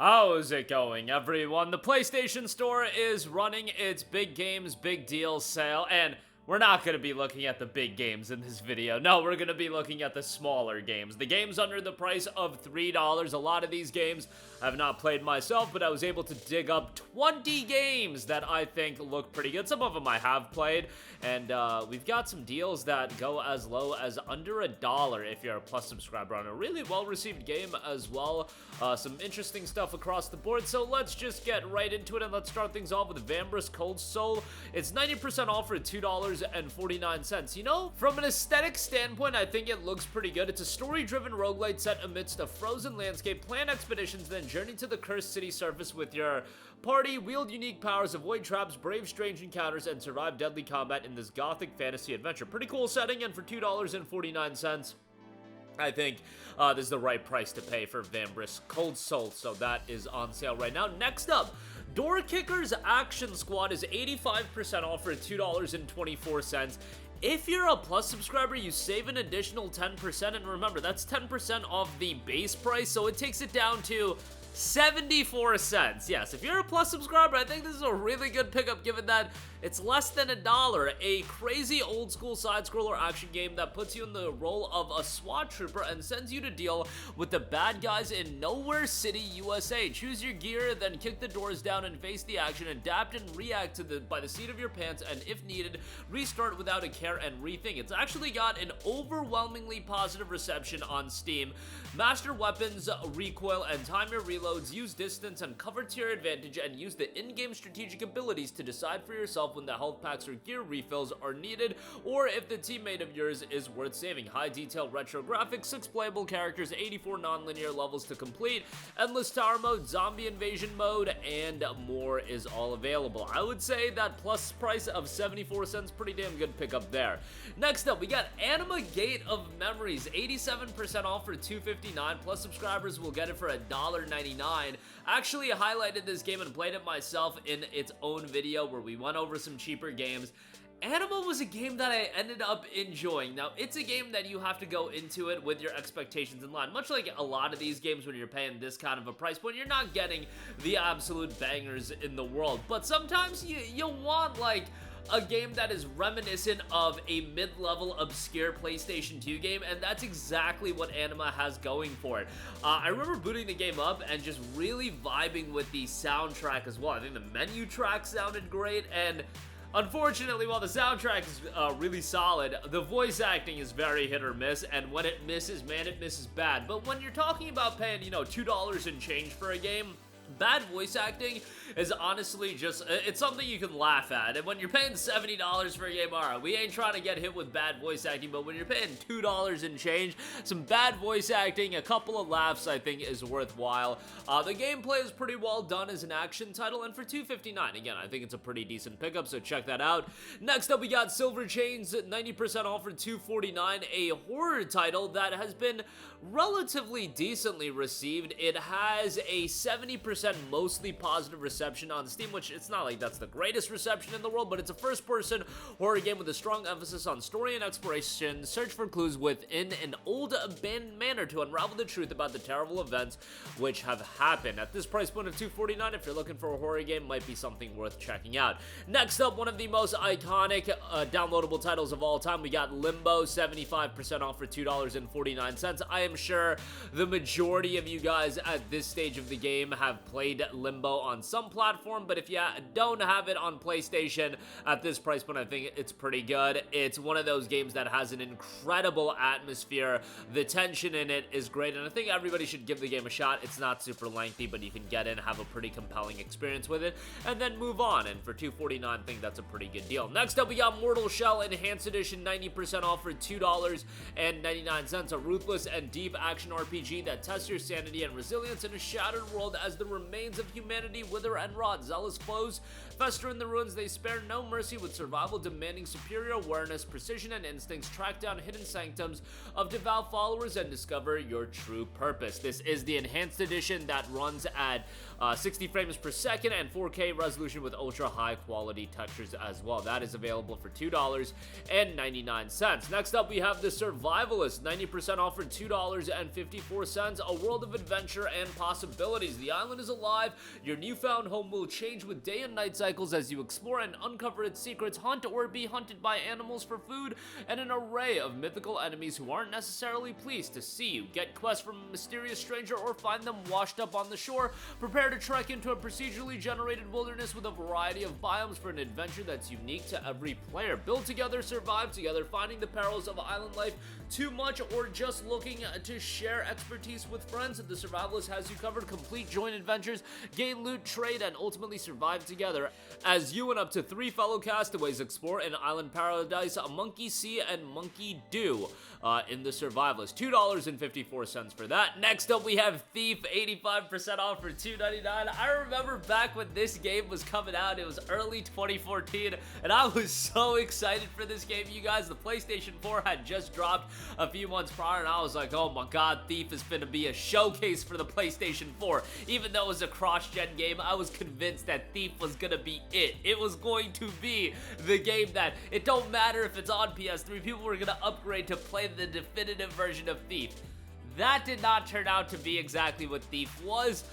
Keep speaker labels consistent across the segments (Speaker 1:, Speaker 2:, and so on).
Speaker 1: How's it going, everyone? The PlayStation Store is running its big games, big deals sale, and we're not going to be looking at the big games in this video. No, we're going to be looking at the smaller games. The games under the price of $3. A lot of these games I have not played myself, but I was able to dig up 20 games that I think look pretty good. Some of them I have played, and we've got some deals that go as low as under $1 if you're a Plus subscriber on a really well-received game as well. Some interesting stuff across the board, so let's just get right into it, and let's start things off with Vambrace Cold Soul. It's 90% off for $2.49. You know, from an aesthetic standpoint, I think it looks pretty good. It's a story-driven roguelite set amidst a frozen landscape. Plan expeditions, then journey to the cursed city surface with your party, wield unique powers, avoid traps, brave strange encounters, and survive deadly combat in this gothic fantasy adventure. Pretty cool setting, and for $2.49, I think this is the right price to pay for Vambrace Cold Soul, so that is on sale right now. Next up, Door Kickers Action Squad is 85% off for $2.24. If you're a Plus subscriber, you save an additional 10%, and remember, that's 10% off the base price, so it takes it down to 74 cents. Yes, if you're a Plus subscriber, I think this is a really good pickup given that it's less than $1. A crazy old school side-scroller action game that puts you in the role of a SWAT trooper and sends you to deal with the bad guys in Nowhere City, USA. Choose your gear, then kick the doors down and face the action, adapt and react by the seat of your pants, and if needed, restart without a care and rethink. It's actually got an overwhelmingly positive reception on Steam. Master weapons, recoil, and time your reloads, use distance and cover to your advantage, and use the in-game strategic abilities to decide for yourself when the health packs or gear refills are needed, or if the teammate of yours is worth saving. High detail retro graphics, 6 playable characters, 84 non-linear levels to complete, endless tower mode, zombie invasion mode, and more is all available. I would say that Plus price of 74 cents, pretty damn good pickup there. Next up, we got Anima Gate of Memories, 87% off for $2.59. Plus subscribers will get it for $1.99. Actually highlighted this game and played it myself in its own video where we went over some cheaper games. Anima was a game that I ended up enjoying. Now, it's a game that you have to go into it with your expectations in line. Much like a lot of these games when you're paying this kind of a price point, you're not getting the absolute bangers in the world. But sometimes you want, like, a game that is reminiscent of a mid-level obscure PlayStation 2 game, and that's exactly what Anima has going for it. I remember booting the game up and just really vibing with the soundtrack as well. I think the menu track sounded great, and unfortunately, while the soundtrack is really solid, the voice acting is very hit or miss, and when it misses, man, it misses bad. But when you're talking about paying, you know, $2 and change for a game, bad voice acting is honestly just, it's something you can laugh at. And when you're paying $70 for a game, alright, we ain't trying to get hit with bad voice acting, but when you're paying $2 and change, some bad voice acting, a couple of laughs, I think is worthwhile. The gameplay is pretty well done as an action title, and for $2.59, again, I think it's a pretty decent pickup, so check that out. Next up, we got Silver Chains, 90% off for $2.49, a horror title that has been relatively decently received. It has a 70% mostly positive reception on Steam, which it's not like that's the greatest reception in the world, but it's a first-person horror game with a strong emphasis on story and exploration. Search for clues within an old abandoned manor to unravel the truth about the terrible events which have happened. At this price point of $2.49, if you're looking for a horror game, might be something worth checking out. Next up, one of the most iconic downloadable titles of all time, we got Limbo, 75% off for $2.49. I am sure the majority of you guys at this stage of the game have played Limbo on some platform, but if you don't have it on PlayStation at this price point, I think it's pretty good. It's one of those games that has an incredible atmosphere. The tension in it is great, and I think everybody should give the game a shot. It's not super lengthy, but you can get in, have a pretty compelling experience with it, and then move on, and for $2.49, I think that's a pretty good deal. Next up, we got Mortal Shell Enhanced Edition, 90% off for $2.99. A ruthless and deep action RPG that tests your sanity and resilience in a shattered world as the remains of humanity wither and rot. Zealous foes fester in the ruins. They spare no mercy with survival demanding superior awareness, precision, and instincts. Track down hidden sanctums of devout followers and discover your true purpose. This is the enhanced edition that runs at 60 frames per second and 4K resolution with ultra high quality textures as well. That is available for $2.99. Next up, we have the Survivalists, 90% off for $2.54. A world of adventure and possibilities. The island island is alive. Your newfound home will change with day and night cycles as you explore and uncover its secrets, hunt or be hunted by animals for food, and an array of mythical enemies who aren't necessarily pleased to see you. Get quests from a mysterious stranger or find them washed up on the shore. Prepare to trek into a procedurally generated wilderness with a variety of biomes for an adventure that's unique to every player. Build together, survive together, finding the perils of island life too much or just looking to share expertise with friends. The Survivalist has you covered. Complete joint adventures, gain loot, trade, and ultimately survive together as you and up to 3 fellow castaways explore an island paradise, Monkey See and Monkey Do in the Survivalist. $2.54 for that. Next up, we have Thief, 85% off for $2.99. I remember back when this game was coming out, it was early 2014, and I was so excited for this game, you guys. The PlayStation 4 had just dropped a few months prior, and I was like, oh my god, Thief is finna be a showcase for the PlayStation 4. Even though it was a cross-gen game, I was convinced that Thief was gonna be it. It was going to be the game that, it don't matter if it's on PS3, people were gonna upgrade to play the definitive version of Thief. That did not turn out to be exactly what Thief was.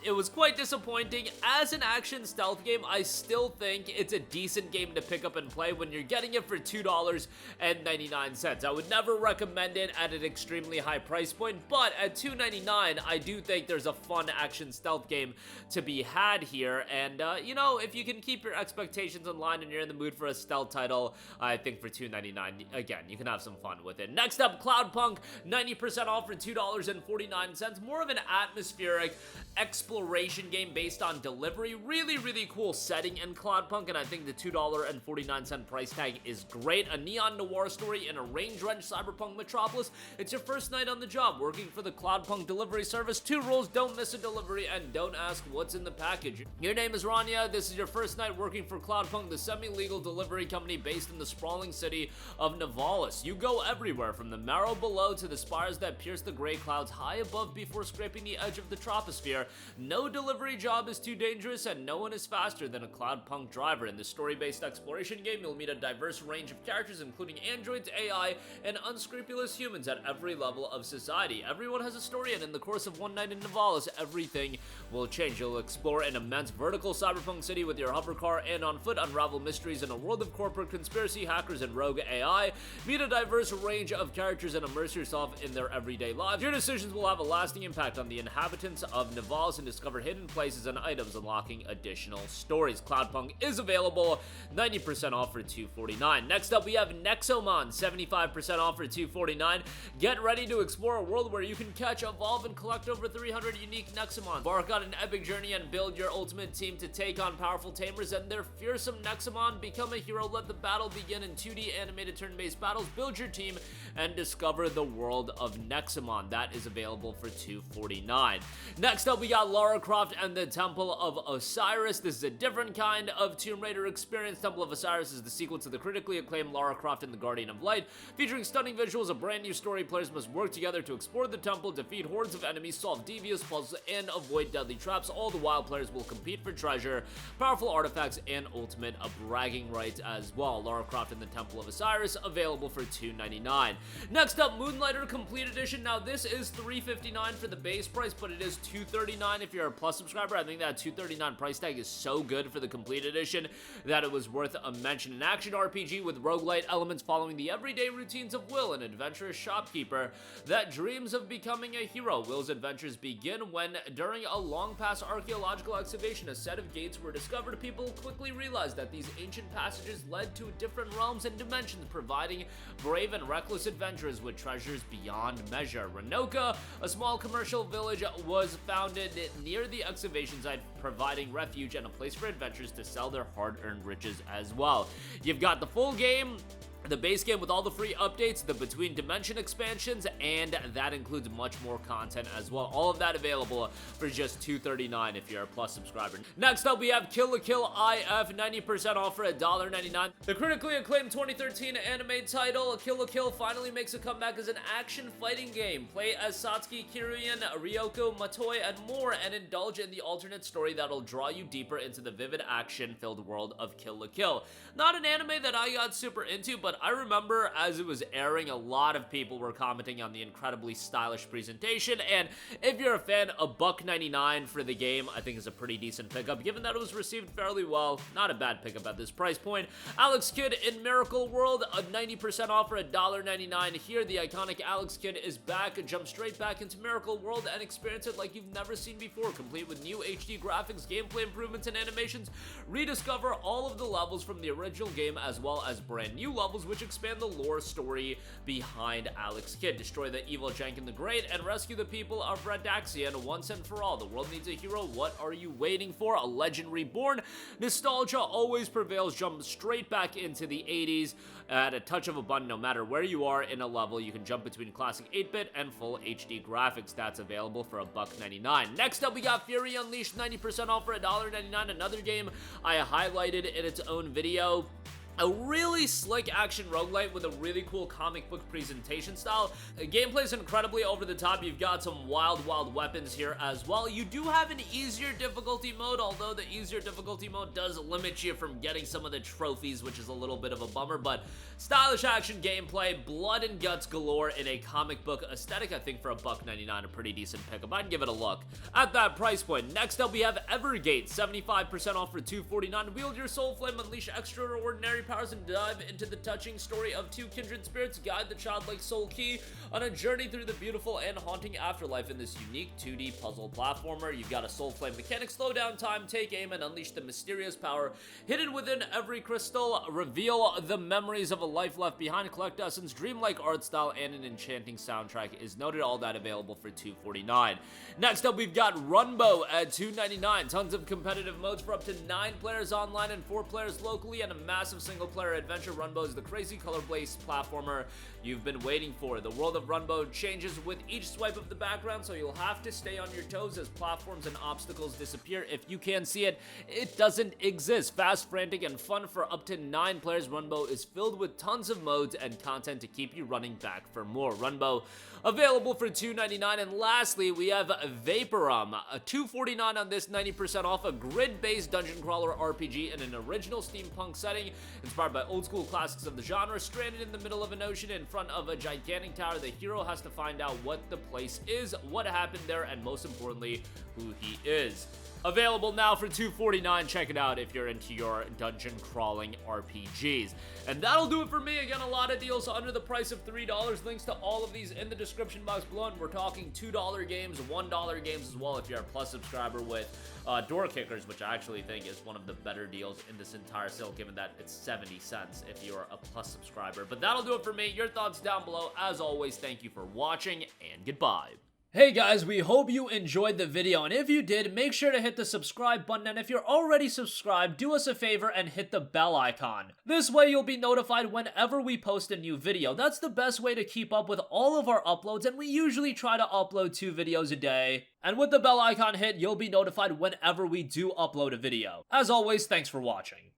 Speaker 1: It was quite disappointing. As an action stealth game, I still think it's a decent game to pick up and play when you're getting it for $2.99. I would never recommend it at an extremely high price point, but at $2.99, I do think there's a fun action stealth game to be had here. And, you know, if you can keep your expectations in line and you're in the mood for a stealth title, I think for $2.99, again, you can have some fun with it. Next up, Cloudpunk, 90% off for $2.49. More of an atmospheric exploration game based on delivery. Really, really cool setting in Cloudpunk, and I think the $2.49 price tag is great. A neon noir story in a rain-drenched cyberpunk metropolis. It's your first night on the job working for the Cloudpunk delivery service. 2 rules: don't miss a delivery and don't ask what's in the package. Your name is Rania. This is your first night working for Cloudpunk, the semi-legal delivery company based in the sprawling city of Nivalis. You go everywhere from the marrow below to the spires that pierce the gray clouds high above before scraping the edge of the troposphere. No delivery job is too dangerous, and no one is faster than a Cloudpunk driver. In this story-based exploration game, you'll meet a diverse range of characters, including androids, AI, and unscrupulous humans at every level of society. Everyone has a story, and in the course of one night in Nivalis, everything will change. You'll explore an immense vertical cyberpunk city with your hover car, and on foot unravel mysteries in a world of corporate conspiracy, hackers, and rogue AI. Meet a diverse range of characters and immerse yourself in their everyday lives. Your decisions will have a lasting impact on the inhabitants of Nivalis and discover hidden places and items, unlocking additional stories. Cloudpunk is available 90% off for $2.49. Next up, we have Nexomon, 75% off for $2.49. Get ready to explore a world where you can catch, evolve, and collect over 300 unique Nexomon. Embark on an epic journey and build your ultimate team to take on powerful tamers and their fearsome Nexomon. Become a hero, let the battle begin in 2D animated turn-based battles. Build your team and discover the world of Nexomon. That is available for $2.49. Next up, we got Lara Croft and the Temple of Osiris. This is a different kind of Tomb Raider experience. Temple of Osiris is the sequel to the critically acclaimed Lara Croft and the Guardian of Light. Featuring stunning visuals, a brand new story, players must work together to explore the temple, defeat hordes of enemies, solve devious puzzles, and avoid deadly traps. All the while, players will compete for treasure, powerful artifacts, and ultimate bragging rights as well. Lara Croft and the Temple of Osiris, available for $2.99. Next up, Moonlighter Complete Edition. Now, this is $3.59 for the base price, but it is $2.39 if you're a Plus subscriber. I think that $2.39 price tag is so good for the Complete Edition that it was worth a mention. An action RPG with roguelite elements following the everyday routines of Will, an adventurous shopkeeper that dreams of becoming a hero. Will's adventures begin when, during a long-past archaeological excavation, a set of gates were discovered. People quickly realized that these ancient passages led to different realms and dimensions, providing brave and reckless adventurers with treasures beyond measure. Renoka, a small commercial village, was founded near the excavation site, providing refuge and a place for adventurers to sell their hard-earned riches as well. You've got the full game, the base game with all the free updates, the Between Dimension expansions, and that includes much more content as well. All of that available for just $2.39 if you're a Plus subscriber. Next up, we have Kill la Kill IF, 90% off for $1.99. The critically acclaimed 2013 anime title, Kill la Kill, finally makes a comeback as an action fighting game. Play as Satsuki, Kiryuin, Ryoko, Matoi, and more, and indulge in the alternate story that'll draw you deeper into the vivid action-filled world of Kill la Kill. Not an anime that I got super into, but but I remember as it was airing, a lot of people were commenting on the incredibly stylish presentation, and if you're a fan, $1.99 for the game I think is a pretty decent pickup, given that it was received fairly well. Not a bad pickup at this price point. Alex Kidd in Miracle World, a 90% off for $1.99 here. The iconic Alex Kidd is back. Jump straight back into Miracle World and experience it like you've never seen before, complete with new HD graphics, gameplay improvements, and animations. Rediscover all of the levels from the original game, as well as brand new levels which expand the lore story behind Alex Kidd. Destroy the evil Jenkin the Great and rescue the people of Radaxian once and for all. The world needs a hero. What are you waiting for? A legend reborn. Nostalgia always prevails. Jump straight back into the 80s at a touch of a button. No matter where you are in a level, you can jump between classic 8-bit and full HD graphics. That's available for $1.99. Next up, we got Fury Unleashed, 90% off for $1.99. Another game I highlighted in its own video. A really slick action roguelite with a really cool comic book presentation style. The gameplay is incredibly over the top. You've got some wild weapons here as well. You do have an easier difficulty mode, although the easier difficulty mode does limit you from getting some of the trophies, which is a little bit of a bummer, but stylish action gameplay, blood and guts galore in a comic book aesthetic. I think for $1.99, a pretty decent pickup. I'd give it a look at that price point. Next up, we have Evergate, 75% off for $2.49. Wield your soul flame, unleash extraordinary powers, and dive into the touching story of two kindred spirits. Guide the childlike soul key on a journey through the beautiful and haunting afterlife in this unique 2D puzzle platformer. You've got a soul flame mechanic, slow down time, take aim, and unleash the mysterious power hidden within every crystal. Reveal the memories of a life left behind. Collect essence, dreamlike art style, and an enchanting soundtrack is noted. All that available for $2.49. Next up, we've got Runbow at $2.99. Tons of competitive modes for up to 9 players online and 4 players locally, and a massive single-player adventure. Runbow is the crazy color-based platformer you've been waiting for. The world of Runbow changes with each swipe of the background, so you'll have to stay on your toes as platforms and obstacles disappear. If you can't see it, it doesn't exist. Fast, frantic, and fun for up to 9 players, Runbow is filled with tons of modes and content to keep you running back for more. Runbow available for $2.99. And lastly, we have Vaporum, a $2.49 on this, 90% off, a grid-based dungeon crawler RPG in an original steampunk setting inspired by old school classics of the genre. Stranded in the middle of an ocean in front of a gigantic tower, the hero has to find out what the place is, what happened there, and most importantly, who he is. Available now for $2.49. Check it out if you're into your dungeon crawling RPGs. And that'll do it for me. Again, a lot of deals under the price of $3. Links to all of these in the description box below. And we're talking $2 games, $1 games as well if you're a Plus subscriber with Door Kickers, which I actually think is one of the better deals in this entire sale, given that it's 70 cents if you're a Plus subscriber. But that'll do it for me. Your thoughts down below. As always, thank you for watching, and goodbye. Hey guys, we hope you enjoyed the video, and if you did, make sure to hit the subscribe button, and if you're already subscribed, do us a favor and hit the bell icon. This way you'll be notified whenever we post a new video. That's the best way to keep up with all of our uploads, and we usually try to upload 2 videos a day. And with the bell icon hit, you'll be notified whenever we do upload a video. As always, thanks for watching.